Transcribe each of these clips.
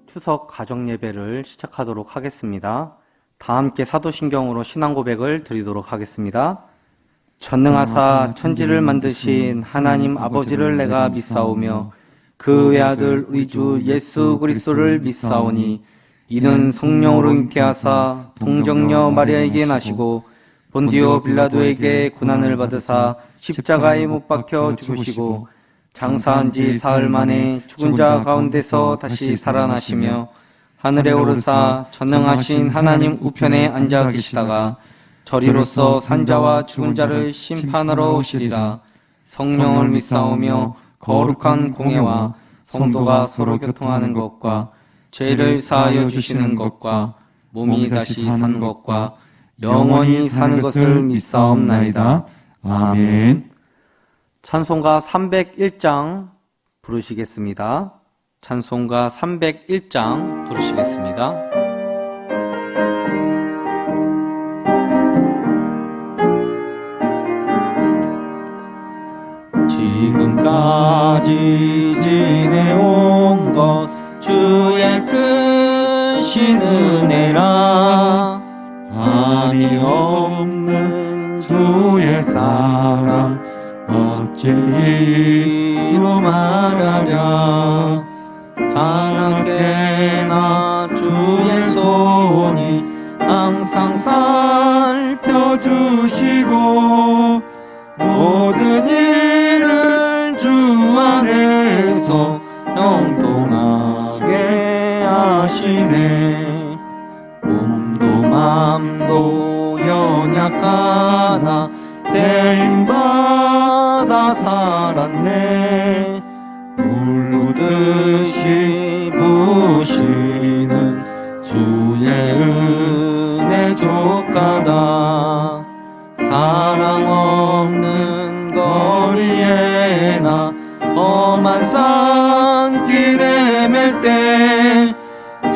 추석 가정예배를 시작하도록 하겠습니다. 다 함께 사도신경으로 신앙고백을 드리도록 하겠습니다. 전능하사 천지를 만드신 하나님 아버지를 내가 믿사오며 그 외아들 우리 주 예수 그리스도를 믿사오니 이는 성령으로 잉태하사 동정녀 마리아에게 나시고 본디오 빌라도에게 고난을 받으사 십자가에 못 박혀 죽으시고 장사한 지 사흘 만에 죽은 자 가운데서 다시 살아나시며 하늘에 오르사 전능하신 하나님 우편에 앉아 계시다가 저리로서 산자와 죽은 자를 심판하러 오시리라. 성령을 믿사오며 거룩한 공예와 성도가 서로 교통하는 것과 죄를 사하여 주시는 것과 몸이 다시 사는 것과 영원히 사는 것을 믿사옵나이다. 아멘. 찬송가 301장 부르시겠습니다. 찬송가 301장 부르시겠습니다. 지금까지 지내온 것 주의 크신 은혜라. 한이 없는 주의 사랑 어찌 이루 말하랴. 사랑께나 주의 손이 항상 살펴주시고 모든 일을 주 안에서 형통하게 하시네. 몸도 맘도 연약하나 세임받아 살았네. 물붓듯이 부시는 주의 은혜 족하다. 사랑 없는 거리에 나 험한 산길에 맬 때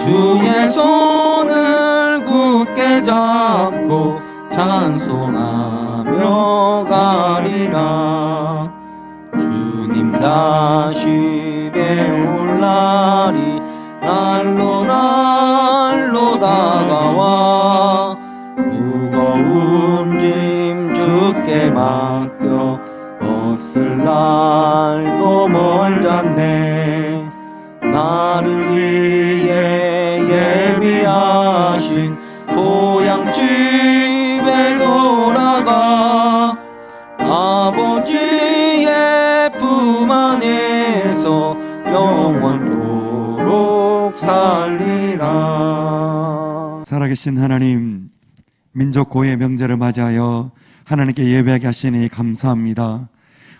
주의 손을 굳게 잡고 찬송하며 가리라. 주님 다시 배울 날이 날로 다가와 무거운 짐 주께 맡겨 벗을 날도 멀잖네. 나를 위해 예비하신 고향집에 돌아가 아버지의 품 안에서 영원토록 살리라. 살아계신 하나님, 민족 고유의 명절을 맞이하여 하나님께 예배하게 하시니 감사합니다.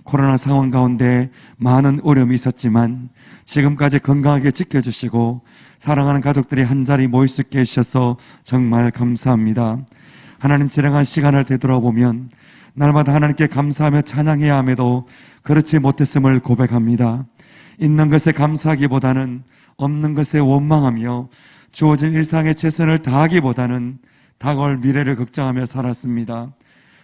코로나 상황 가운데 많은 어려움이 있었지만 지금까지 건강하게 지켜주시고 사랑하는 가족들이 한자리 모일 수 있게 해주셔서 정말 감사합니다. 하나님, 지나간 시간을 되돌아보면 날마다 하나님께 감사하며 찬양해야 함에도 그렇지 못했음을 고백합니다. 있는 것에 감사하기보다는 없는 것에 원망하며 주어진 일상에 최선을 다하기보다는 다가올 미래를 걱정하며 살았습니다.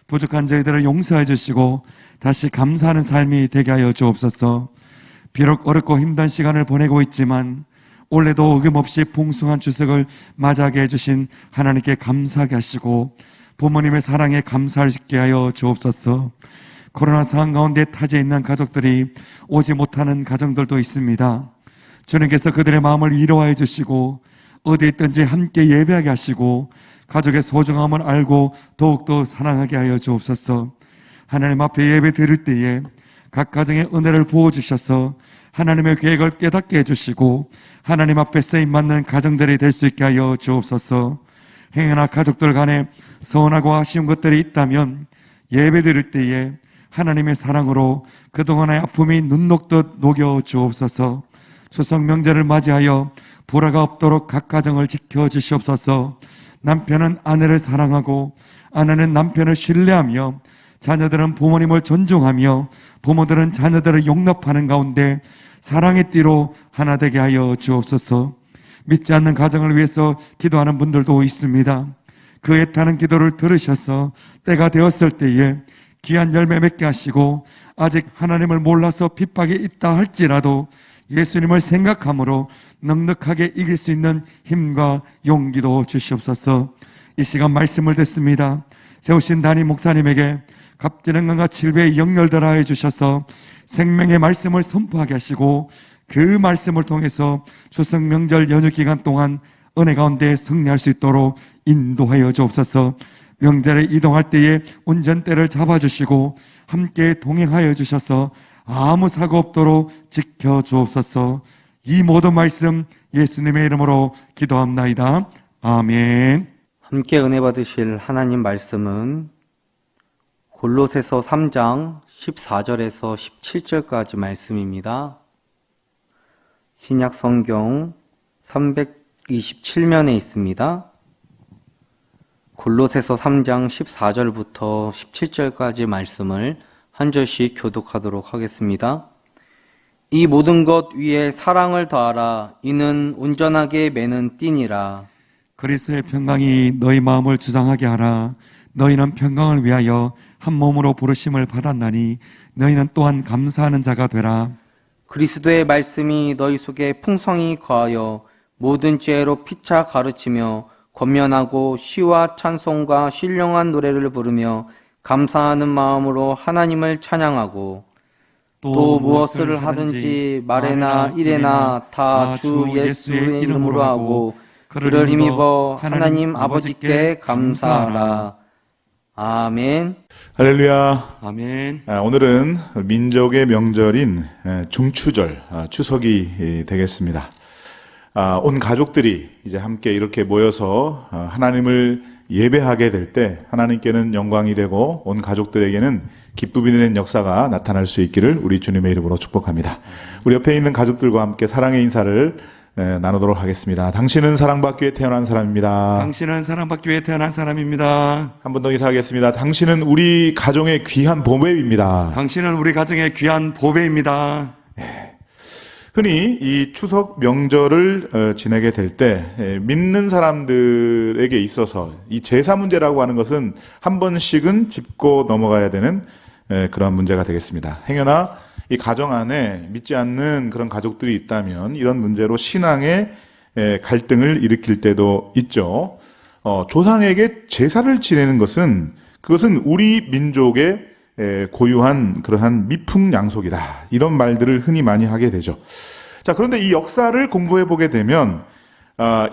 부족한 저희들을 용서해 주시고 다시 감사하는 삶이 되게 하여 주옵소서. 비록 어렵고 힘든 시간을 보내고 있지만 올해도 어김없이 풍성한 추석을 맞이하게 해주신 하나님께 감사하게 하시고 부모님의 사랑에 감사를 짓게 하여 주옵소서. 코로나 상황 가운데 타지에 있는 가족들이 오지 못하는 가정들도 있습니다. 주님께서 그들의 마음을 위로하여 주시고 어디 있든지 함께 예배하게 하시고 가족의 소중함을 알고 더욱더 사랑하게 하여 주옵소서. 하나님 앞에 예배 드릴 때에 각 가정에 은혜를 부어주셔서 하나님의 계획을 깨닫게 해주시고 하나님 앞에 쓰임받는 가정들이 될 수 있게 하여 주옵소서. 행여나 가족들 간에 서운하고 아쉬운 것들이 있다면 예배 드릴 때에 하나님의 사랑으로 그동안의 아픔이 눈 녹듯 녹여 주옵소서. 추석 명절을 맞이하여 불화가 없도록 각 가정을 지켜주시옵소서. 남편은 아내를 사랑하고 아내는 남편을 신뢰하며 자녀들은 부모님을 존중하며 부모들은 자녀들을 용납하는 가운데 사랑의 띠로 하나 되게 하여 주옵소서. 믿지 않는 가정을 위해서 기도하는 분들도 있습니다. 그 애타는 기도를 들으셔서 때가 되었을 때에 귀한 열매 맺게 하시고 아직 하나님을 몰라서 핍박이 있다 할지라도 예수님을 생각함으로 넉넉하게 이길 수 있는 힘과 용기도 주시옵소서. 이 시간 말씀을 듣습니다. 세우신 담임 목사님에게 값지는 건과 칠배의 영열들 하여 주셔서 생명의 말씀을 선포하게 하시고 그 말씀을 통해서 추석 명절 연휴 기간 동안 은혜 가운데 승리할 수 있도록 인도하여 주옵소서. 명절에 이동할 때에 운전대를 잡아주시고 함께 동행하여 주셔서 아무 사고 없도록 지켜주옵소서. 이 모든 말씀 예수님의 이름으로 기도합나이다. 아멘. 함께 은혜 받으실 하나님 말씀은 골로새서 3장 14절에서 17절까지 말씀입니다. 신약 성경 327면에 있습니다. 골로새서 3장 14절부터 17절까지 말씀을 한 절씩 교독하도록 하겠습니다. 이 모든 것 위에 사랑을 더하라. 이는 온전하게 매는 띠니라. 그리스도의 평강이 너희 마음을 주장하게 하라. 너희는 평강을 위하여 한 몸으로 부르심을 받았나니 너희는 또한 감사하는 자가 되라. 그리스도의 말씀이 너희 속에 풍성히 거하여 모든 지혜로 피차 가르치며 권면하고 시와 찬송과 신령한 노래를 부르며 감사하는 마음으로 하나님을 찬양하고 또 무엇을 하든지 말에나 일에나 다 주 예수의 이름으로 하고 그를 힘입어 하나님 아버지께 감사하라. 아멘. 할렐루야. 아멘. 오늘은 민족의 명절인 중추절, 추석이 되겠습니다. 온 가족들이 이제 함께 이렇게 모여서 하나님을 예배하게 될 때 하나님께는 영광이 되고 온 가족들에게는 기쁨이 되는 역사가 나타날 수 있기를 우리 주님의 이름으로 축복합니다. 우리 옆에 있는 가족들과 함께 사랑의 인사를 나누도록 하겠습니다. 당신은 사랑받기 위해 태어난 사람입니다. 당신은 사랑받기 위해 태어난 사람입니다. 한 번 더 인사하겠습니다. 당신은 우리 가정의 귀한 보배입니다. 당신은 우리 가정의 귀한 보배입니다. 흔히 이 추석 명절을 지내게 될 때 믿는 사람들에게 있어서 이 제사 문제라고 하는 것은 한 번씩은 짚고 넘어가야 되는 그런 문제가 되겠습니다. 행여나 이 가정 안에 믿지 않는 그런 가족들이 있다면 이런 문제로 신앙의 갈등을 일으킬 때도 있죠. 조상에게 제사를 지내는 것은 그것은 우리 민족의 고유한 그러한 미풍양속이다. 이런 말들을 흔히 많이 하게 되죠. 자, 그런데 이 역사를 공부해 보게 되면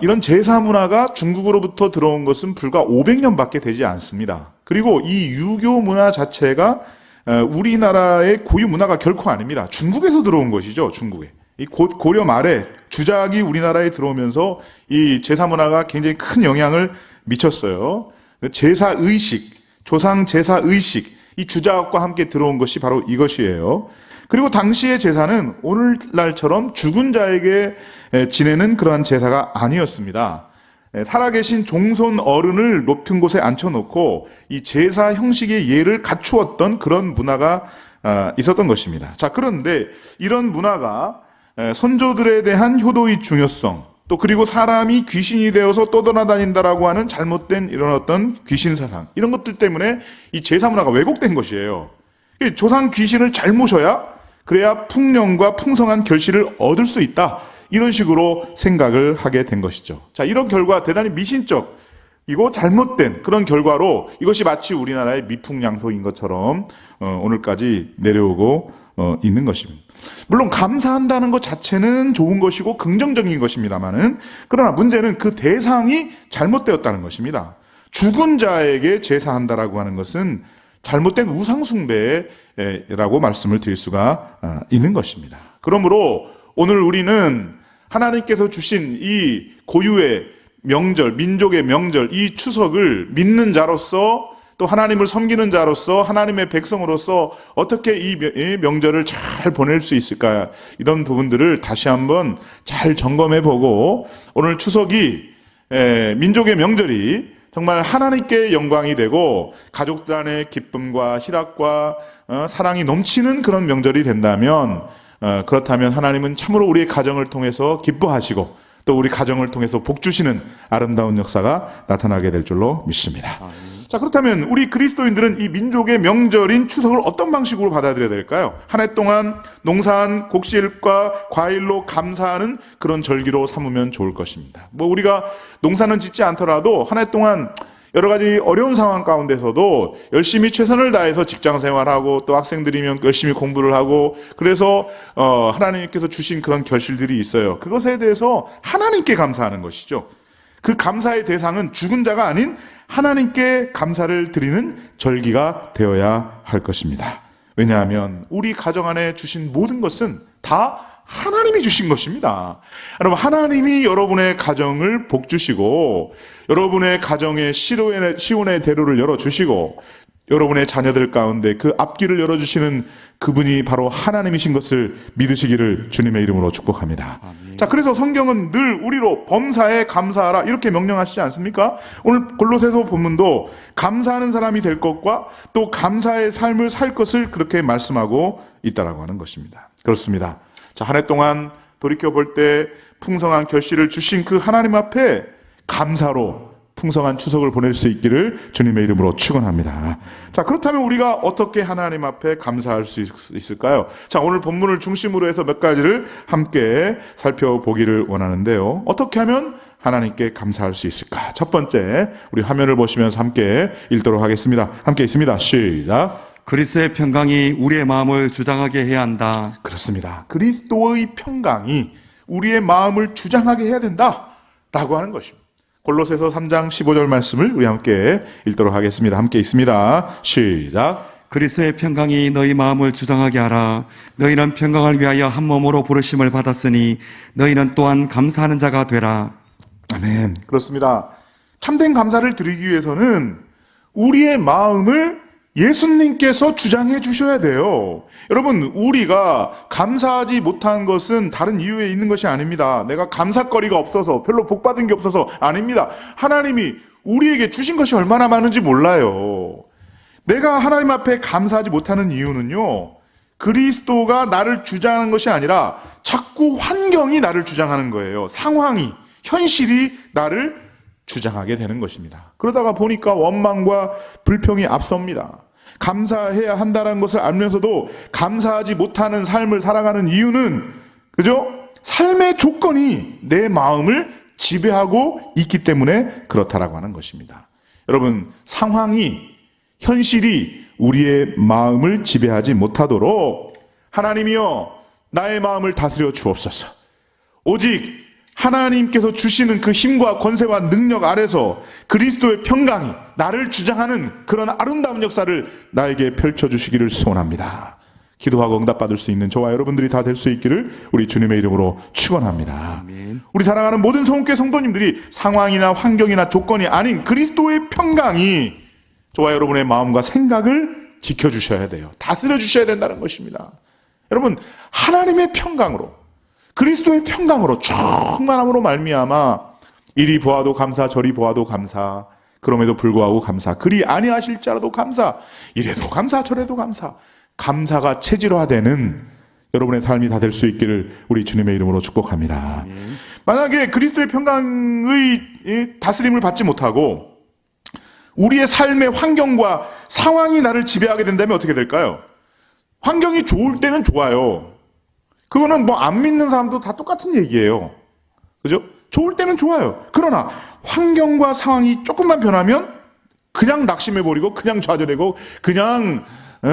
이런 제사 문화가 중국으로부터 들어온 것은 불과 500년밖에 되지 않습니다. 그리고 이 유교 문화 자체가 우리나라의 고유 문화가 결코 아닙니다. 중국에서 들어온 것이죠. 중국에. 이 고려 말에 주작이 우리나라에 들어오면서 이 제사 문화가 굉장히 큰 영향을 미쳤어요. 제사 의식, 조상 제사 의식, 이 주작과 함께 들어온 것이 바로 이것이에요. 그리고 당시의 제사는 오늘날처럼 죽은 자에게 지내는 그러한 제사가 아니었습니다. 살아계신 종손 어른을 높은 곳에 앉혀놓고 이 제사 형식의 예를 갖추었던 그런 문화가 있었던 것입니다. 자, 그런데 이런 문화가 선조들에 대한 효도의 중요성, 또 그리고 사람이 귀신이 되어서 떠돌아다닌다라고 하는 잘못된 이런 어떤 귀신 사상, 이런 것들 때문에 이 제사 문화가 왜곡된 것이에요. 조상 귀신을 잘 모셔야 그래야 풍년과 풍성한 결실을 얻을 수 있다. 이런 식으로 생각을 하게 된 것이죠. 자, 이런 결과 대단히 미신적이고 잘못된 그런 결과로 이것이 마치 우리나라의 미풍양속인 것처럼 오늘까지 내려오고 있는 것입니다. 물론 감사한다는 것 자체는 좋은 것이고 긍정적인 것입니다만은, 그러나 문제는 그 대상이 잘못되었다는 것입니다. 죽은 자에게 제사한다라고 하는 것은 잘못된 우상숭배라고 말씀을 드릴 수가 있는 것입니다. 그러므로 오늘 우리는 하나님께서 주신 이 고유의 명절, 민족의 명절, 이 추석을 믿는 자로서, 또 하나님을 섬기는 자로서, 하나님의 백성으로서 어떻게 이 명절을 잘 보낼 수 있을까, 이런 부분들을 다시 한번 잘 점검해 보고, 오늘 추석이 민족의 명절이 정말 하나님께 영광이 되고 가족들 안에 기쁨과 희락과 사랑이 넘치는 그런 명절이 된다면, 그렇다면 하나님은 참으로 우리의 가정을 통해서 기뻐하시고 또 우리 가정을 통해서 복 주시는 아름다운 역사가 나타나게 될 줄로 믿습니다. 자, 그렇다면 우리 그리스도인들은 이 민족의 명절인 추석을 어떤 방식으로 받아들여야 될까요? 한 해 동안 농사한 곡식과 과일로 감사하는 그런 절기로 삼으면 좋을 것입니다. 우리가 농사는 짓지 않더라도 한 해 동안 여러 가지 어려운 상황 가운데서도 열심히 최선을 다해서 직장 생활하고, 또 학생들이면 열심히 공부를 하고, 그래서 하나님께서 주신 그런 결실들이 있어요. 그것에 대해서 하나님께 감사하는 것이죠. 그 감사의 대상은 죽은 자가 아닌 하나님께 감사를 드리는 절기가 되어야 할 것입니다. 왜냐하면 우리 가정 안에 주신 모든 것은 다 하나님이 주신 것입니다. 여러분, 하나님이 여러분의 가정을 복주시고, 여러분의 가정의 시온의 대로를 열어주시고, 여러분의 자녀들 가운데 그 앞길을 열어주시는 그분이 바로 하나님이신 것을 믿으시기를 주님의 이름으로 축복합니다. 아멘. 자, 그래서 성경은 늘 우리로 범사에 감사하라 이렇게 명령하시지 않습니까? 오늘 골로새서 본문도 감사하는 사람이 될 것과 또 감사의 삶을 살 것을 그렇게 말씀하고 있다라고 하는 것입니다. 그렇습니다. 자, 한 해 동안 돌이켜볼 때 풍성한 결실을 주신 그 하나님 앞에 감사로 풍성한 추석을 보낼 수 있기를 주님의 이름으로 축원합니다. 자, 그렇다면 우리가 어떻게 하나님 앞에 감사할 수 있을까요? 자, 오늘 본문을 중심으로 해서 몇 가지를 함께 살펴보기를 원하는데요. 어떻게 하면 하나님께 감사할 수 있을까? 첫 번째, 우리 화면을 보시면서 함께 읽도록 하겠습니다. 함께 있습니다. 시작. 그리스도의 평강이 우리의 마음을 주장하게 해야 한다. 그렇습니다. 그리스도의 평강이 우리의 마음을 주장하게 해야 된다라고 하는 것입니다. 골로새서 3장 15절 말씀을 우리 함께 읽도록 하겠습니다. 함께 있습니다. 시작. 그리스도의 평강이 너희 마음을 주장하게 하라. 너희는 평강을 위하여 한 몸으로 부르심을 받았으니 너희는 또한 감사하는 자가 되라. 아멘. 그렇습니다. 참된 감사를 드리기 위해서는 우리의 마음을 예수님께서 주장해 주셔야 돼요. 여러분, 우리가 감사하지 못한 것은 다른 이유에 있는 것이 아닙니다. 내가 감사거리가 없어서, 별로 복받은 게 없어서 아닙니다. 하나님이 우리에게 주신 것이 얼마나 많은지 몰라요. 내가 하나님 앞에 감사하지 못하는 이유는요, 그리스도가 나를 주장하는 것이 아니라 자꾸 환경이 나를 주장하는 거예요. 상황이, 현실이 나를 주장하게 되는 것입니다. 그러다가 보니까 원망과 불평이 앞섭니다. 감사해야 한다는 것을 알면서도 감사하지 못하는 삶을 살아가는 이유는, 그죠? 삶의 조건이 내 마음을 지배하고 있기 때문에 그렇다라고 하는 것입니다. 여러분, 상황이, 현실이 우리의 마음을 지배하지 못하도록 하나님이여 나의 마음을 다스려 주옵소서. 오직 하나님께서 주시는 그 힘과 권세와 능력 아래서 그리스도의 평강이 나를 주장하는 그런 아름다운 역사를 나에게 펼쳐주시기를 소원합니다. 기도하고 응답받을 수 있는 저와 여러분들이 다 될 수 있기를 우리 주님의 이름으로 축원합니다. 아멘. 우리 사랑하는 모든 성교회 성도님들이 상황이나 환경이나 조건이 아닌 그리스도의 평강이 저와 여러분의 마음과 생각을 지켜주셔야 돼요. 다스려 주셔야 된다는 것입니다. 여러분, 하나님의 평강으로, 그리스도의 평강으로 충만함으로 말미암아 이리 보아도 감사, 저리 보아도 감사, 그럼에도 불구하고 감사, 그리 아니하실지라도 감사, 이래도 감사, 저래도 감사, 감사가 체질화되는 여러분의 삶이 다 될 수 있기를 우리 주님의 이름으로 축복합니다. 만약에 그리스도의 평강의 다스림을 받지 못하고 우리의 삶의 환경과 상황이 나를 지배하게 된다면 어떻게 될까요? 환경이 좋을 때는 좋아요. 그거는 뭐 안 믿는 사람도 다 똑같은 얘기예요. 그죠? 좋을 때는 좋아요. 그러나 환경과 상황이 조금만 변하면 그냥 낙심해버리고 그냥 좌절하고 그냥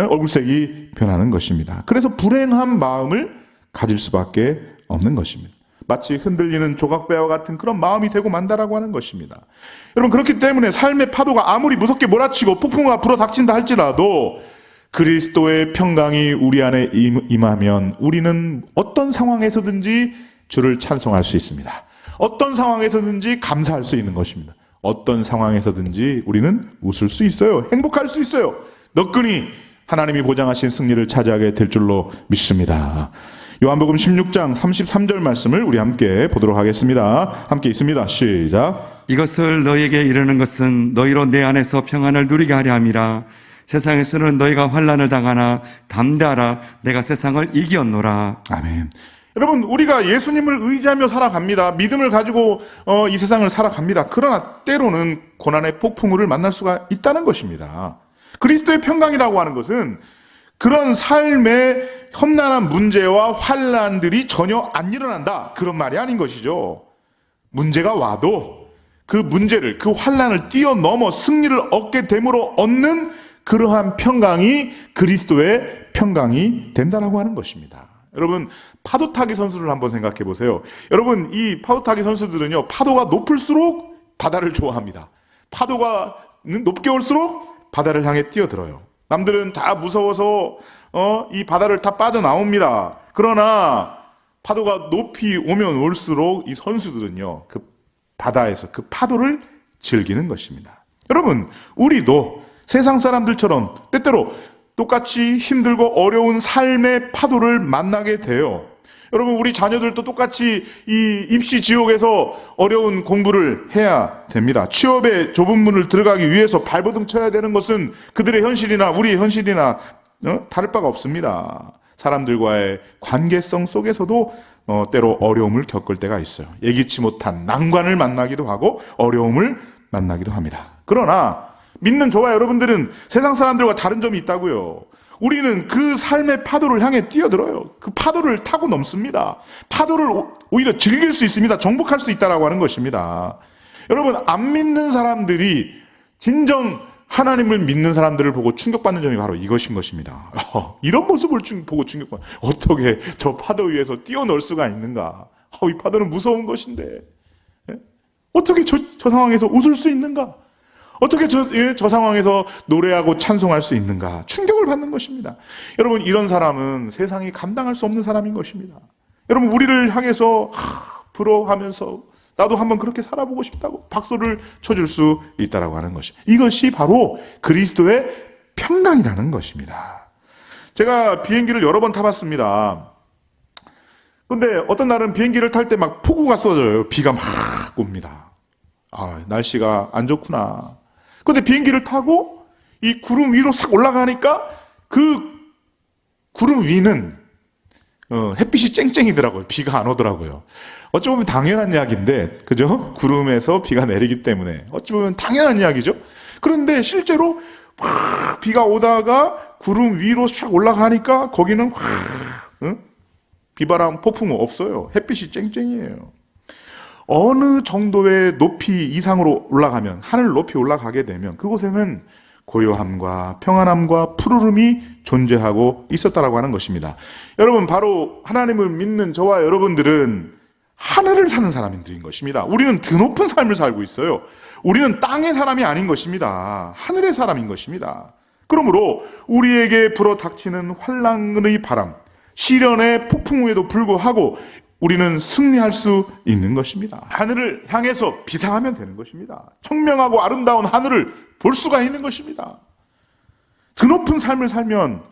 얼굴색이 변하는 것입니다. 그래서 불행한 마음을 가질 수밖에 없는 것입니다. 마치 흔들리는 조각배와 같은 그런 마음이 되고 만다라고 하는 것입니다. 여러분, 그렇기 때문에 삶의 파도가 아무리 무섭게 몰아치고 폭풍우가 불어닥친다 할지라도 그리스도의 평강이 우리 안에 임하면 우리는 어떤 상황에서든지 주를 찬송할 수 있습니다. 어떤 상황에서든지 감사할 수 있는 것입니다. 어떤 상황에서든지 우리는 웃을 수 있어요. 행복할 수 있어요. 너끈히 하나님이 보장하신 승리를 차지하게 될 줄로 믿습니다. 요한복음 16장 33절 말씀을 우리 함께 보도록 하겠습니다. 함께 있습니다. 시작. 이것을 너희에게 이르는 것은 너희로 내 안에서 평안을 누리게 하려 함이라. 세상에서는 너희가 환난을 당하나 담대하라. 내가 세상을 이기었노라. 아멘. 여러분, 우리가 예수님을 의지하며 살아갑니다. 믿음을 가지고 이 세상을 살아갑니다. 그러나 때로는 고난의 폭풍우를 만날 수가 있다는 것입니다. 그리스도의 평강이라고 하는 것은 그런 삶의 험난한 문제와 환난들이 전혀 안 일어난다, 그런 말이 아닌 것이죠. 문제가 와도 그 문제를, 그 환난을 뛰어넘어 승리를 얻게 됨으로 얻는 그러한 평강이 그리스도의 평강이 된다라고 하는 것입니다. 여러분, 파도 타기 선수를 한번 생각해 보세요. 여러분, 이 파도 타기 선수들은요, 파도가 높을수록 바다를 좋아합니다. 파도가 높게 올수록 바다를 향해 뛰어들어요. 남들은 다 무서워서 이 바다를 다 빠져나옵니다. 그러나 파도가 높이 오면 올수록 이 선수들은요, 그 바다에서 그 파도를 즐기는 것입니다. 여러분, 우리도 세상 사람들처럼 때때로 똑같이 힘들고 어려운 삶의 파도를 만나게 돼요. 여러분, 우리 자녀들도 똑같이 이 입시 지옥에서 어려운 공부를 해야 됩니다. 취업의 좁은 문을 들어가기 위해서 발버둥 쳐야 되는 것은 그들의 현실이나 우리의 현실이나 다를 바가 없습니다. 사람들과의 관계성 속에서도 때로 어려움을 겪을 때가 있어요. 예기치 못한 난관을 만나기도 하고 어려움을 만나기도 합니다. 그러나 믿는 저와 여러분들은 세상 사람들과 다른 점이 있다고요. 우리는 그 삶의 파도를 향해 뛰어들어요. 그 파도를 타고 넘습니다. 파도를 오히려 즐길 수 있습니다. 정복할 수 있다라고 하는 것입니다. 여러분, 안 믿는 사람들이 진정 하나님을 믿는 사람들을 보고 충격받는 점이 바로 이것인 것입니다. 이런 모습을 보고 충격받는, 어떻게 저 파도 위에서 뛰어놀 수가 있는가? 이 파도는 무서운 것인데 어떻게 저 상황에서 웃을 수 있는가? 어떻게 저 상황에서 노래하고 찬송할 수 있는가? 충격을 받는 것입니다. 여러분, 이런 사람은 세상이 감당할 수 없는 사람인 것입니다. 여러분, 우리를 향해서 부러워하면서 나도 한번 그렇게 살아보고 싶다고 박수를 쳐줄 수 있다라고 하는 것입니다. 이것이 바로 그리스도의 평강이라는 것입니다. 제가 비행기를 여러 번 타봤습니다. 근데 어떤 날은 비행기를 탈 때 막 폭우가 쏟아져요. 비가 막 옵니다. 날씨가 안 좋구나. 근데 비행기를 타고 이 구름 위로 싹 올라가니까 그 구름 위는 햇빛이 쨍쨍이더라고요. 비가 안 오더라고요. 어찌 보면 당연한 이야기인데, 그죠? 구름에서 비가 내리기 때문에 어찌 보면 당연한 이야기죠. 그런데 실제로 확 비가 오다가 구름 위로 쫙 올라가니까 거기는 확 비바람, 폭풍우 없어요. 햇빛이 쨍쨍이에요. 어느 정도의 높이 이상으로 올라가면, 하늘 높이 올라가게 되면 그곳에는 고요함과 평안함과 푸르름이 존재하고 있었다라고 하는 것입니다. 여러분, 바로 하나님을 믿는 저와 여러분들은 하늘을 사는 사람들인 것입니다. 우리는 드높은 삶을 살고 있어요. 우리는 땅의 사람이 아닌 것입니다. 하늘의 사람인 것입니다. 그러므로 우리에게 불어닥치는 환난의 바람, 시련의 폭풍우에도 불구하고 우리는 승리할 수 있는 것입니다. 하늘을 향해서 비상하면 되는 것입니다. 청명하고 아름다운 하늘을 볼 수가 있는 것입니다. 드높은 삶을 살면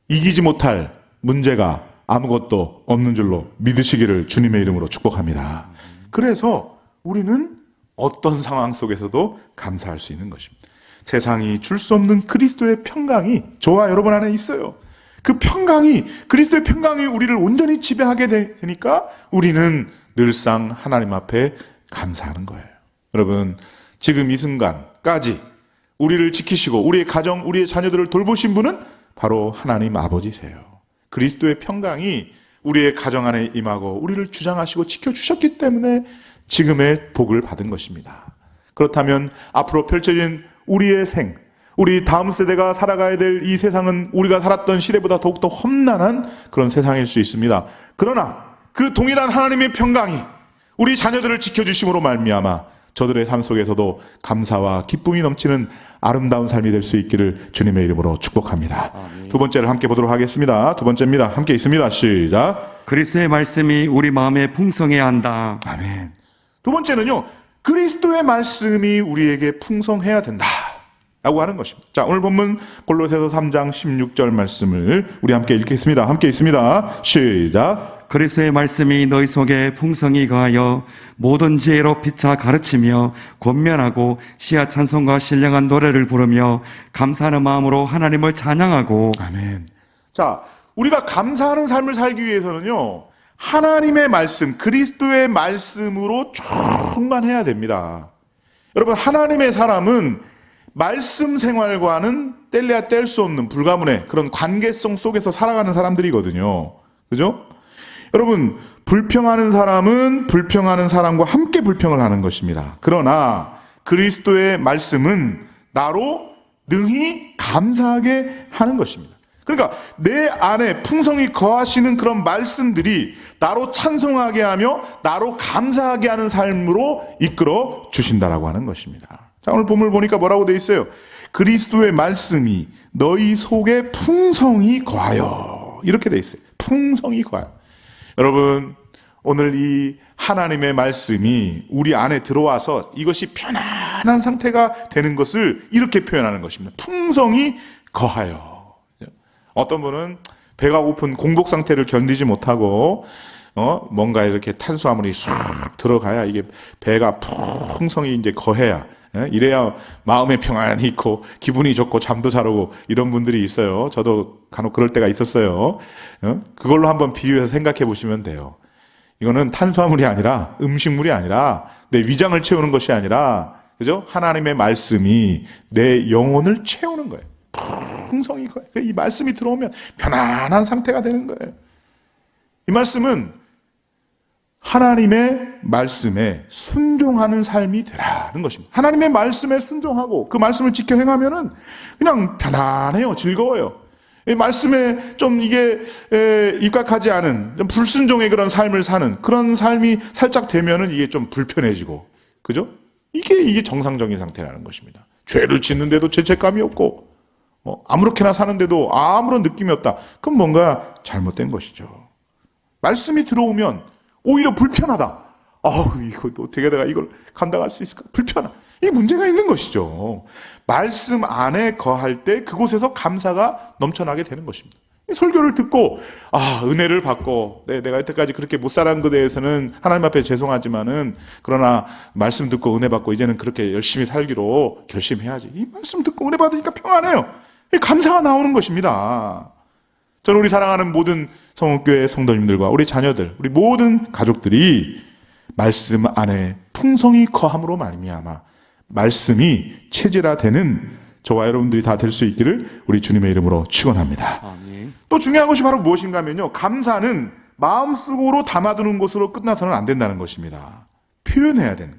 이기지 못할 문제가 아무것도 없는 줄로 믿으시기를 주님의 이름으로 축복합니다. 그래서 우리는 어떤 상황 속에서도 감사할 수 있는 것입니다. 세상이 줄 수 없는 그리스도의 평강이 저와 여러분 안에 있어요. 그 평강이, 그리스도의 평강이 우리를 온전히 지배하게 되니까 우리는 늘상 하나님 앞에 감사하는 거예요. 여러분, 지금 이 순간까지 우리를 지키시고 우리의 가정, 우리의 자녀들을 돌보신 분은 바로 하나님 아버지세요. 그리스도의 평강이 우리의 가정 안에 임하고 우리를 주장하시고 지켜주셨기 때문에 지금의 복을 받은 것입니다. 그렇다면 앞으로 펼쳐진 우리의 우리 다음 세대가 살아가야 될 이 세상은 우리가 살았던 시대보다 더욱더 험난한 그런 세상일 수 있습니다. 그러나 그 동일한 하나님의 평강이 우리 자녀들을 지켜주심으로 말미암아 저들의 삶 속에서도 감사와 기쁨이 넘치는 아름다운 삶이 될 수 있기를 주님의 이름으로 축복합니다. 두 번째를 함께 보도록 하겠습니다. 두 번째입니다. 함께 있습니다. 시작. 그리스도의 말씀이 우리 마음에 풍성해야 한다. 아멘. 두 번째는요, 그리스도의 말씀이 우리에게 풍성해야 된다 라고 하는 것입니다. 자, 오늘 본문 골로새서 3장 16절 말씀을 우리 함께 읽겠습니다. 함께 있습니다. 시작. 그리스도의 말씀이 너희 속에 풍성히 거하여 모든 지혜로 피차 가르치며 권면하고 시야 찬송과 신령한 노래를 부르며 감사하는 마음으로 하나님을 찬양하고. 아멘. 자, 우리가 감사하는 삶을 살기 위해서는요, 하나님의 말씀, 그리스도의 말씀으로 충만해야 됩니다. 여러분, 하나님의 사람은 말씀 생활과는 뗄래야 뗄 수 없는 불가문의 그런 관계성 속에서 살아가는 사람들이거든요. 그죠? 여러분, 불평하는 사람은 불평하는 사람과 함께 불평을 하는 것입니다. 그러나 그리스도의 말씀은 나로 능히 감사하게 하는 것입니다. 그러니까 내 안에 풍성히 거하시는 그런 말씀들이 나로 찬송하게 하며 나로 감사하게 하는 삶으로 이끌어 주신다라고 하는 것입니다. 자, 오늘 본문을 보니까 뭐라고 돼 있어요? 그리스도의 말씀이 너희 속에 풍성히 거하여, 이렇게 돼 있어요. 풍성히 거하여. 여러분, 오늘 이 하나님의 말씀이 우리 안에 들어와서 이것이 편안한 상태가 되는 것을 이렇게 표현하는 것입니다. 풍성히 거하여. 어떤 분은 배가 고픈 공복 상태를 견디지 못하고 뭔가 이렇게 탄수화물이 싹 들어가야 이게 배가 풍성히 이제 거해야, 이래야 마음의 평안이 있고 기분이 좋고 잠도 잘 오고 이런 분들이 있어요. 저도 간혹 그럴 때가 있었어요. 그걸로 한번 비유해서 생각해 보시면 돼요. 이거는 탄수화물이 아니라, 음식물이 아니라, 내 위장을 채우는 것이 아니라, 그죠? 하나님의 말씀이 내 영혼을 채우는 거예요. 풍성히 거예요. 이 말씀이 들어오면 편안한 상태가 되는 거예요. 이 말씀은 하나님의 말씀에 순종하는 삶이 되라는 것입니다. 하나님의 말씀에 순종하고 그 말씀을 지켜 행하면은 그냥 편안해요. 즐거워요. 이 말씀에 좀 이게 입각하지 않은 좀 불순종의 그런 삶을 사는 그런 삶이 살짝 되면은 이게 좀 불편해지고, 그죠? 이게 정상적인 상태라는 것입니다. 죄를 짓는데도 죄책감이 없고, 아무렇게나 사는데도 아무런 느낌이 없다. 그럼 뭔가 잘못된 것이죠. 말씀이 들어오면 오히려 불편하다. 이거 어떻게 내가 이걸 감당할 수 있을까? 불편하다. 이 문제가 있는 것이죠. 말씀 안에 거할 때 그곳에서 감사가 넘쳐나게 되는 것입니다. 설교를 듣고 은혜를 받고 내가 여태까지 그렇게 못 살아온 것에 대해서는 하나님 앞에 죄송하지만은 그러나 말씀 듣고 은혜 받고 이제는 그렇게 열심히 살기로 결심해야지. 이 말씀 듣고 은혜 받으니까 평안해요. 이 감사가 나오는 것입니다. 저는 우리 사랑하는 모든 성읍교회 성도님들과 우리 자녀들, 우리 모든 가족들이 말씀 안에 풍성히 거함으로 말미암아 말씀이 체질화되는 저와 여러분들이 다 될 수 있기를 우리 주님의 이름으로 축원합니다. 아멘. 또 중요한 것이 바로 무엇인가 하면요, 감사는 마음속으로 담아두는 것으로 끝나서는 안 된다는 것입니다. 표현해야 되는,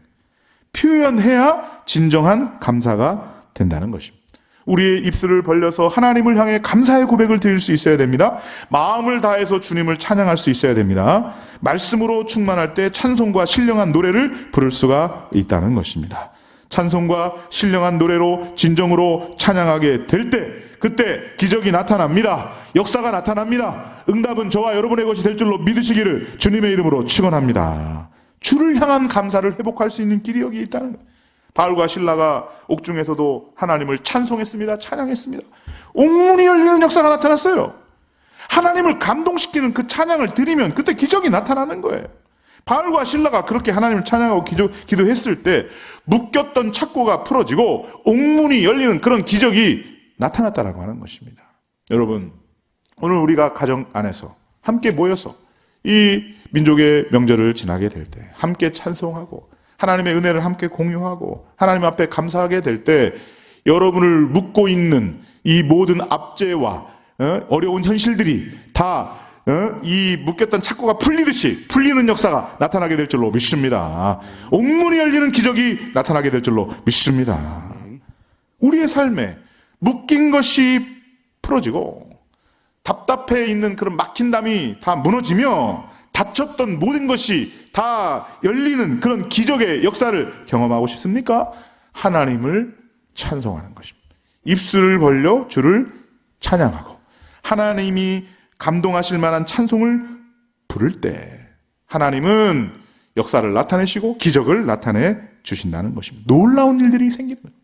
표현해야 진정한 감사가 된다는 것입니다. 우리의 입술을 벌려서 하나님을 향해 감사의 고백을 드릴 수 있어야 됩니다. 마음을 다해서 주님을 찬양할 수 있어야 됩니다. 말씀으로 충만할 때 찬송과 신령한 노래를 부를 수가 있다는 것입니다. 찬송과 신령한 노래로 진정으로 찬양하게 될 때, 그때 기적이 나타납니다. 역사가 나타납니다. 응답은 저와 여러분의 것이 될 줄로 믿으시기를 주님의 이름으로 축원합니다. 주를 향한 감사를 회복할 수 있는 길이 여기 있다는 거예요. 바울과 실라가 옥중에서도 하나님을 찬송했습니다. 찬양했습니다. 옥문이 열리는 역사가 나타났어요. 하나님을 감동시키는 그 찬양을 드리면 그때 기적이 나타나는 거예요. 바울과 실라가 그렇게 하나님을 찬양하고 기도했을 때 묶였던 착고가 풀어지고 옥문이 열리는 그런 기적이 나타났다라고 하는 것입니다. 여러분, 오늘 우리가 가정 안에서 함께 모여서 이 민족의 명절을 지나게 될 때 함께 찬송하고 하나님의 은혜를 함께 공유하고 하나님 앞에 감사하게 될 때 여러분을 묶고 있는 이 모든 압제와 어려운 현실들이 다 이 묶였던 착고가 풀리듯이 풀리는 역사가 나타나게 될 줄로 믿습니다. 옥문이 열리는 기적이 나타나게 될 줄로 믿습니다. 우리의 삶에 묶인 것이 풀어지고 답답해 있는 그런 막힌 담이 다 무너지며 닫혔던 모든 것이 다 열리는 그런 기적의 역사를 경험하고 싶습니까? 하나님을 찬송하는 것입니다. 입술을 벌려 주를 찬양하고 하나님이 감동하실 만한 찬송을 부를 때 하나님은 역사를 나타내시고 기적을 나타내 주신다는 것입니다. 놀라운 일들이 생기는 거예요.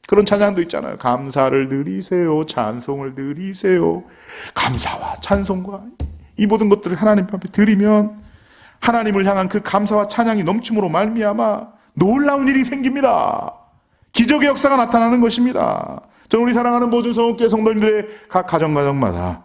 그런 찬양도 있잖아요. 감사를 드리세요. 찬송을 드리세요. 감사와 찬송과 이 모든 것들을 하나님 앞에 드리면 하나님을 향한 그 감사와 찬양이 넘침으로 말미암아 놀라운 일이 생깁니다. 기적의 역사가 나타나는 것입니다. 저는 우리 사랑하는 모든 성읍교회 성도님들의 각 가정마다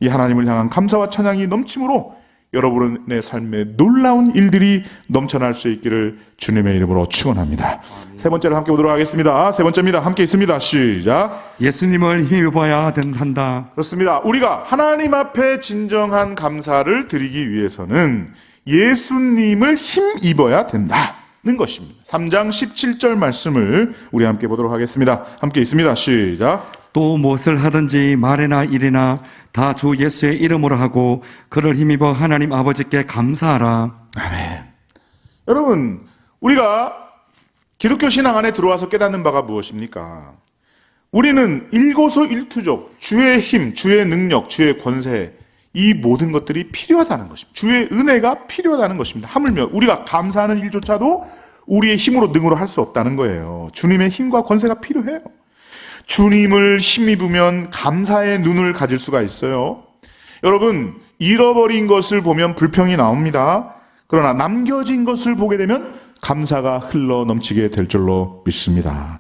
이 하나님을 향한 감사와 찬양이 넘침으로 여러분의 삶에 놀라운 일들이 넘쳐날 수 있기를 주님의 이름으로 축원합니다. 세 번째를 함께 보도록 하겠습니다. 세 번째입니다. 함께 있습니다. 시작. 예수님을 힘입어야 한다. 그렇습니다. 우리가 하나님 앞에 진정한 감사를 드리기 위해서는 예수님을 힘입어야 된다는 것입니다. 3장 17절 말씀을 우리 함께 보도록 하겠습니다. 함께 있습니다. 시작. 또 무엇을 하든지 말이나 일이나 다 주 예수의 이름으로 하고 그를 힘입어 하나님 아버지께 감사하라. 아멘. 여러분, 우리가 기독교 신앙 안에 들어와서 깨닫는 바가 무엇입니까? 우리는 일거수일투족, 주의 힘, 주의 능력, 주의 권세, 이 모든 것들이 필요하다는 것입니다. 주의 은혜가 필요하다는 것입니다. 하물며 우리가 감사하는 일조차도 우리의 힘으로 능으로 할 수 없다는 거예요. 주님의 힘과 권세가 필요해요. 주님을 힘입으면 감사의 눈을 가질 수가 있어요. 여러분, 잃어버린 것을 보면 불평이 나옵니다. 그러나 남겨진 것을 보게 되면 감사가 흘러 넘치게 될 줄로 믿습니다.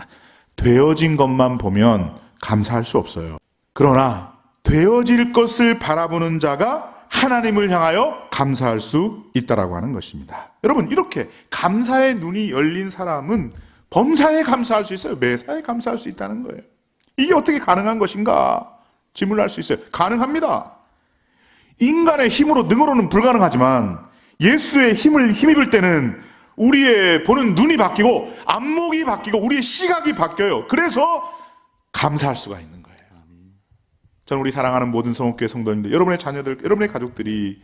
되어진 것만 보면 감사할 수 없어요. 그러나 되어질 것을 바라보는 자가 하나님을 향하여 감사할 수 있다라고 하는 것입니다. 여러분, 이렇게 감사의 눈이 열린 사람은 범사에 감사할 수 있어요. 매사에 감사할 수 있다는 거예요. 이게 어떻게 가능한 것인가? 질문할 수 있어요. 가능합니다. 인간의 힘으로 능으로는 불가능하지만 예수의 힘을 힘입을 때는 우리의 보는 눈이 바뀌고 안목이 바뀌고 우리의 시각이 바뀌어요. 그래서 감사할 수가 있는 거예요. 저는 우리 사랑하는 모든 성읍교회 성도님들, 여러분의 자녀들, 여러분의 가족들이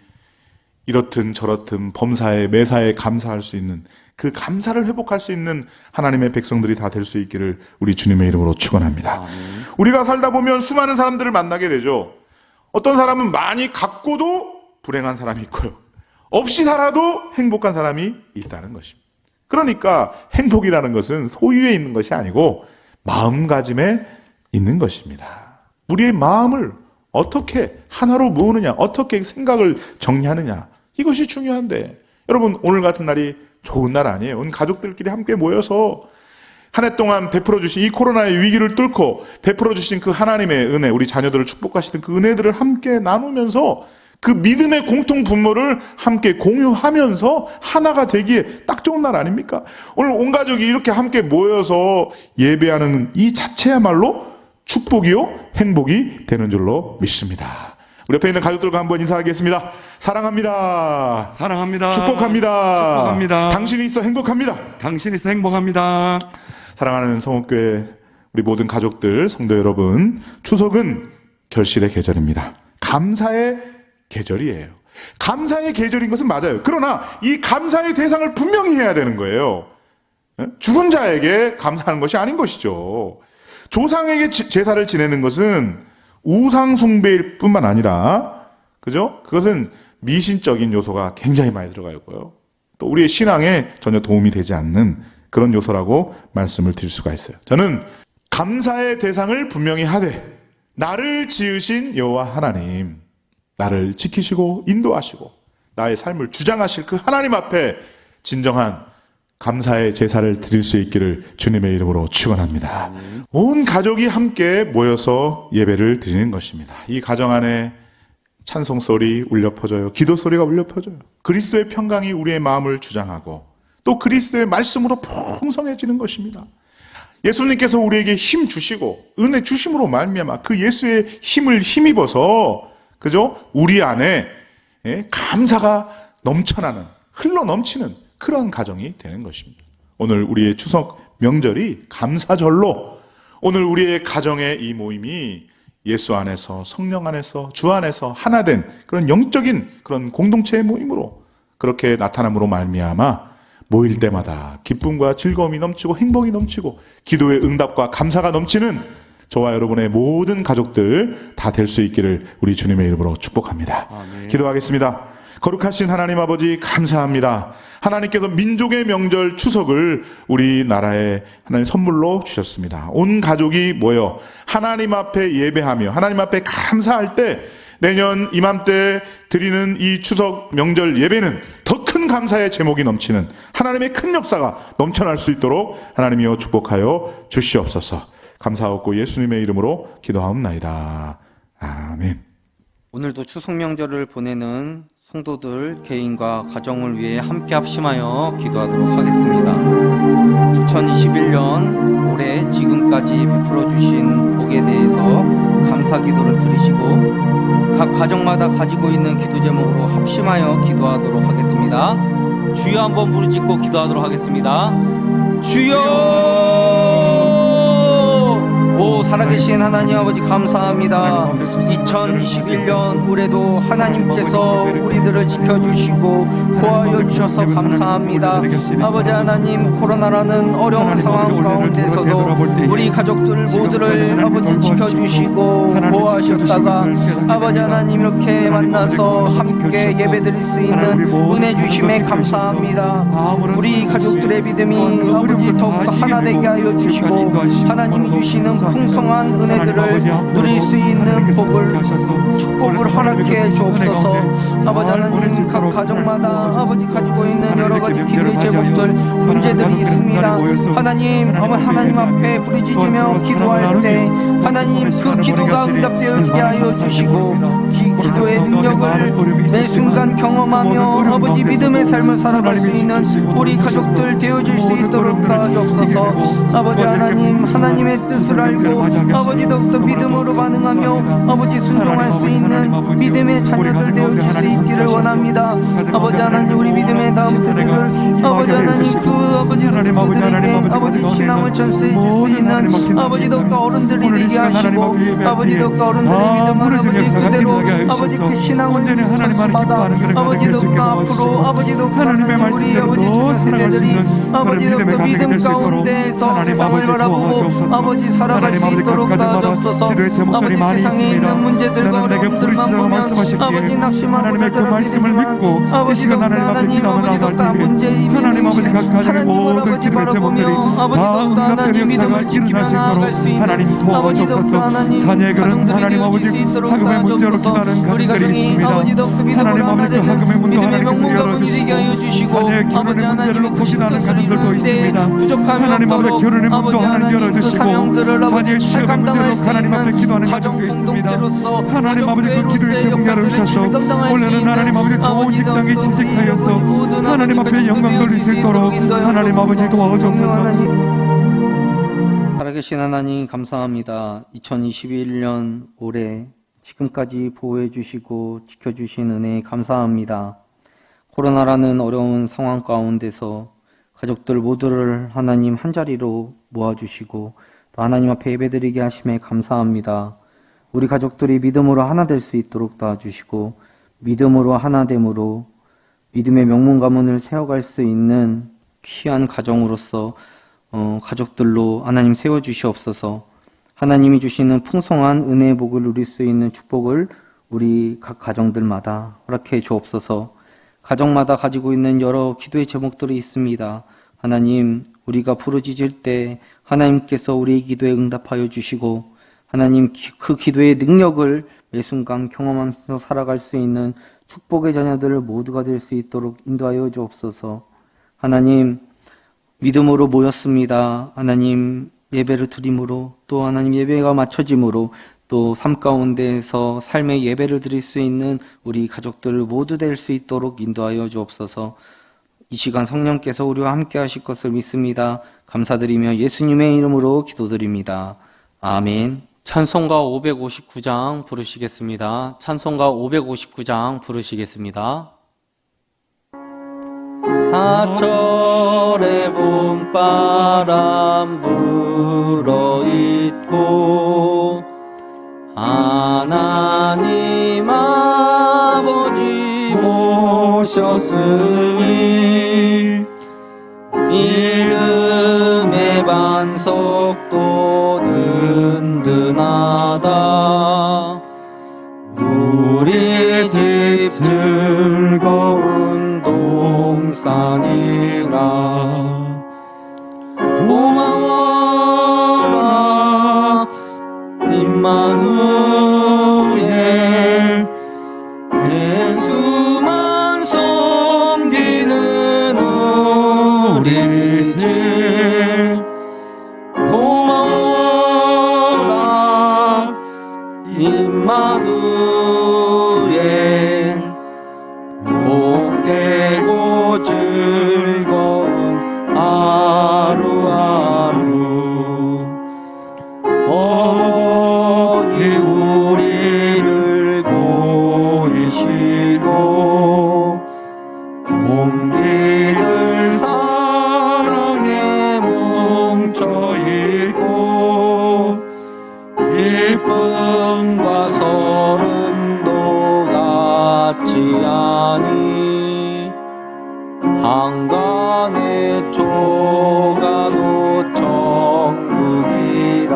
이렇든 저렇든 범사에 매사에 감사할 수 있는 그 감사를 회복할 수 있는 하나님의 백성들이 다 될 수 있기를 우리 주님의 이름으로 축원합니다. 우리가 살다 보면 수많은 사람들을 만나게 되죠. 어떤 사람은 많이 갖고도 불행한 사람이 있고요. 없이 살아도 행복한 사람이 있다는 것입니다. 그러니까 행복이라는 것은 소유에 있는 것이 아니고 마음가짐에 있는 것입니다. 우리의 마음을 어떻게 하나로 모으느냐, 어떻게 생각을 정리하느냐, 이것이 중요한데, 여러분, 오늘 같은 날이 좋은 날 아니에요. 온 가족들끼리 함께 모여서 한 해 동안 베풀어 주신 이 코로나의 위기를 뚫고 베풀어 주신 그 하나님의 은혜, 우리 자녀들을 축복하시는 그 은혜들을 함께 나누면서 그 믿음의 공통 분모를 함께 공유하면서 하나가 되기에 딱 좋은 날 아닙니까? 오늘 온 가족이 이렇게 함께 모여서 예배하는 이 자체야말로 축복이요 행복이 되는 줄로 믿습니다. 우리 옆에 있는 가족들과 한번 인사하겠습니다. 사랑합니다. 사랑합니다. 축복합니다. 축복합니다. 당신이 있어 행복합니다. 당신이 있어 행복합니다. 사랑하는 성읍교회 우리 모든 가족들, 성도 여러분, 추석은 결실의 계절입니다. 감사의 계절이에요. 감사의 계절인 것은 맞아요. 그러나 이 감사의 대상을 분명히 해야 되는 거예요. 죽은 자에게 감사하는 것이 아닌 것이죠. 조상에게 제사를 지내는 것은 우상 숭배일 뿐만 아니라, 그죠? 그것은 미신적인 요소가 굉장히 많이 들어가 있고요. 또 우리의 신앙에 전혀 도움이 되지 않는 그런 요소라고 말씀을 드릴 수가 있어요. 저는 감사의 대상을 분명히 하되 나를 지으신 여호와 하나님, 나를 지키시고 인도하시고 나의 삶을 주장하실 그 하나님 앞에 진정한 감사의 제사를 드릴 수 있기를 주님의 이름으로 축원합니다. 온 가족이 함께 모여서 예배를 드리는 것입니다. 이 가정 안에 찬송 소리 울려 퍼져요. 기도 소리가 울려 퍼져요. 그리스도의 평강이 우리의 마음을 주장하고 또 그리스도의 말씀으로 풍성해지는 것입니다. 예수님께서 우리에게 힘 주시고 은혜 주심으로 말미암아 그 예수의 힘을 힘입어서, 그죠? 우리 안에 감사가 넘쳐나는, 흘러 넘치는 그런 가정이 되는 것입니다. 오늘 우리의 추석 명절이 감사절로 오늘 우리의 가정의 이 모임이 예수 안에서, 성령 안에서, 주 안에서 하나된 그런 영적인 그런 공동체의 모임으로 그렇게 나타남으로 말미암아 모일 때마다 기쁨과 즐거움이 넘치고 행복이 넘치고 기도의 응답과 감사가 넘치는 저와 여러분의 모든 가족들 다 될 수 있기를 우리 주님의 이름으로 축복합니다. 아멘. 기도하겠습니다. 거룩하신 하나님 아버지 감사합니다. 하나님께서 민족의 명절 추석을 우리나라에 하나님 선물로 주셨습니다. 온 가족이 모여 하나님 앞에 예배하며 하나님 앞에 감사할 때 내년 이맘때 드리는 이 추석 명절 예배는 더 큰 감사의 제목이 넘치는 하나님의 큰 역사가 넘쳐날 수 있도록 하나님이여 축복하여 주시옵소서. 감사하옵고 예수님의 이름으로 기도하옵나이다. 아멘. 오늘도 추석 명절을 보내는 성도들 개인과 가정을 위해 함께 합심하여 기도하도록 하겠습니다. 2021년 올해 지금까지 베풀어 주신 복에 대해서 감사 기도를 드리시고 각 가정마다 가지고 있는 기도 제목으로 합심하여 기도하도록 하겠습니다. 주여 한번 부르짖고 기도하도록 하겠습니다. 주여! 오 살아계신 하나님 아버지 감사합니다. 2021년 올해도 하나님께서 우리들을 지켜주시고 보호하여 주셔서 감사합니다. 아버지 하나님, 코로나라는 어려운 상황 가운데서도 우리 가족들 모두를 아버지 지켜주시고 보호하셨다가 아버지 하나님 이렇게 만나서 함께 예배드릴 수 있는 은혜 주심에 감사합니다. 우리 가족들의 믿음이 아버지 더욱더 하나 되게 하여 주시고 하나님이 주시는 풍성한 은혜들을 누릴 수 있는 복을 축복을 허락해 주옵소서. 아버지 하나님, 각 가정마다 아버지 가지고 있는 여러 가지 기도의 제목들 문제들이 있습니다. 하나님 앞에 부르짖으며 기도할 때 하나님 그 기도가 응답되어지게 하여 주시고 기도의 능력을 매 순간 경험하며 아버지 믿음의 삶을 살아갈 수 있는 우리 가족들 되어질 수 있도록 도와주옵소서. 아버지 하나님, 하나님의 뜻을 알고 아버지 더욱더 믿음으로 반응하며 아버지 순종할 수 있는 믿음의 자녀들 되어질 수 있기를 원합니다. 아버지 하나님, 우리 믿음의 다음 세대들 아버지 하나님 그 아버지 그들에게 아버지 신앙을 전수해 줄 수 있는 아버지 더욱더 어른들이 되게 하시고 아버지 더욱더 어른들의 믿음을 아버지 그대로 아버지 그 신앙을 전수받아 아버지 더욱더 앞으로 아버지 더욱더 하나님의 말씀대로 더 살아갈 수 있는 그런 믿음의 가정이 될 수 있도록 하나님 아버지 도와주옵소서. 아버지 살아갈 수 하나님 아버지 각 있도록 가정마다 도와주옵소서. 기도의 제목들이 많이 있습니다. 나는 내게 부르짖으라고 말씀하셨기에 하나님의 그 말씀을 믿고 이 시간 하나님 앞에 기도하며 나아갈 때에 하나님 아버지 각 가정의 모든 기도의 제목들이 다 응답되는 역사가 일어날 수 있도록 하나님 도와주옵소서. 자녀의 그런 하나님 아버지 학업의 문제로 기도하는 가정들이 있습니다. 하나님 아버지 그 학업의 문도 하나님께서 열어주시고 자녀의 결혼의 문제를 놓고 기도하는 가정들도 있습니다. 하나님 아버지 결혼의 문도 하나님 열어주시고 자녀의 취업의 문제로 하나님 앞에 기도하는 가정도 있습니다. 하나님 아버지 그 기도의 제목 열어주셔서 올해는 하나님 아버지 좋은 직장에 취직하여서 하나님 앞에 영광 돌릴 수 있도록 하나님 아버지 도와주옵소서. 살아계신 하나님 감사합니다. 2021년 올해 지금까지 보호해 주시고 지켜주신 은혜 감사합니다. 코로나라는 어려운 상황 가운데서 가족들 모두를 하나님 한자리로 모아주시고 또 하나님 앞에 예배드리게 하심에 감사합니다. 우리 가족들이 믿음으로 하나 될 수 있도록 도와주시고 믿음으로 하나됨으로 믿음의 명문 가문을 세워갈 수 있는 귀한 가정으로서 가족들로 하나님 세워주시옵소서. 하나님이 주시는 풍성한 은혜의 복을 누릴 수 있는 축복을 우리 각 가정들마다 허락해 주옵소서. 가정마다 가지고 있는 여러 기도의 제목들이 있습니다. 하나님, 우리가 부르짖을 때 하나님께서 우리의 기도에 응답하여 주시고 하나님 그 기도의 능력을 매 순간 경험하면서 살아갈 수 있는 축복의 자녀들 모두가 될 수 있도록 인도하여 주옵소서. 하나님, 믿음으로 모였습니다. 하나님, 예배를 드림으로 또 하나님 예배가 맞춰짐으로 또 삶 가운데에서 삶의 예배를 드릴 수 있는 우리 가족들 모두 될 수 있도록 인도하여 주옵소서. 이 시간 성령께서 우리와 함께 하실 것을 믿습니다. 감사드리며 예수님의 이름으로 기도드립니다. 아멘. 찬송가 559장 부르시겠습니다. 찬송가 559장 부르시겠습니다. 하철의 봄바람 불어있고 하나님 아버지 모셨으니 믿음의 반석도 든든하다. 우리 집 즐거운 동산이라. 고마워라 임마누엘, 예수만 섬기는 우리 집. 고마워라 임마누엘, 복되고 즐거운 하루하루. 어버이 우리를 보이시고 동기들 사랑에 뭉쳐있고 기쁨과 서름도 같지 아니 한간의 조가도 천국이라.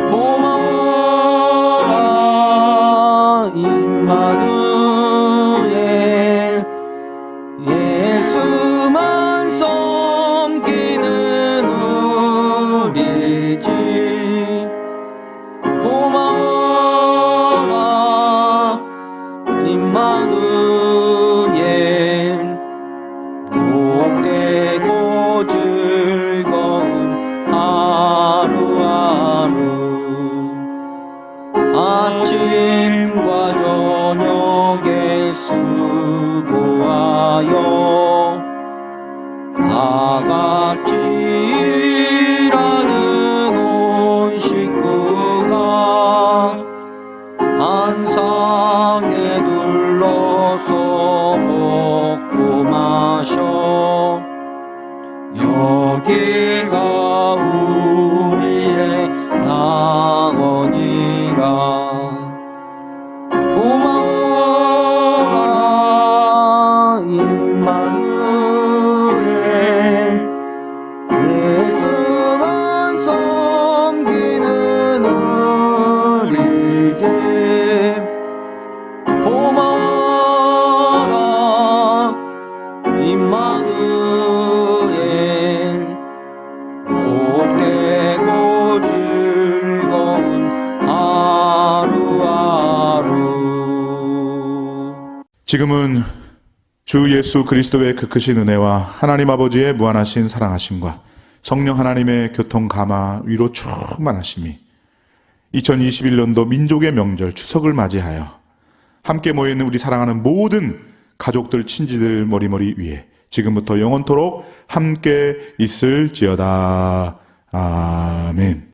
고마워라 임마누엘, 예수만 섬기는 우리 집. 고마워라 임마누엘, 복되고 즐거운 하루하루. 아침과 저녁에 수고하여 다 같이 일하는 온 식구가 한 상에 둘러서 먹고 마셔. 여기가 우리의 낙원이라. 고마워라 임마누엘, 예수만 섬기는 우리 집. 고마워라 임마누엘, 복되고 즐거운 하루하루. 지금은 주 예수 그리스도의 그 크신 은혜와 하나님 아버지의 무한하신 사랑하심과 성령 하나님의 교통 감화 위로 충만하심이 2021년도 민족의 명절 추석을 맞이하여 함께 모여있는 우리 사랑하는 모든 가족들, 친지들 머리머리 위에 지금부터 영원토록 함께 있을지어다. 아멘.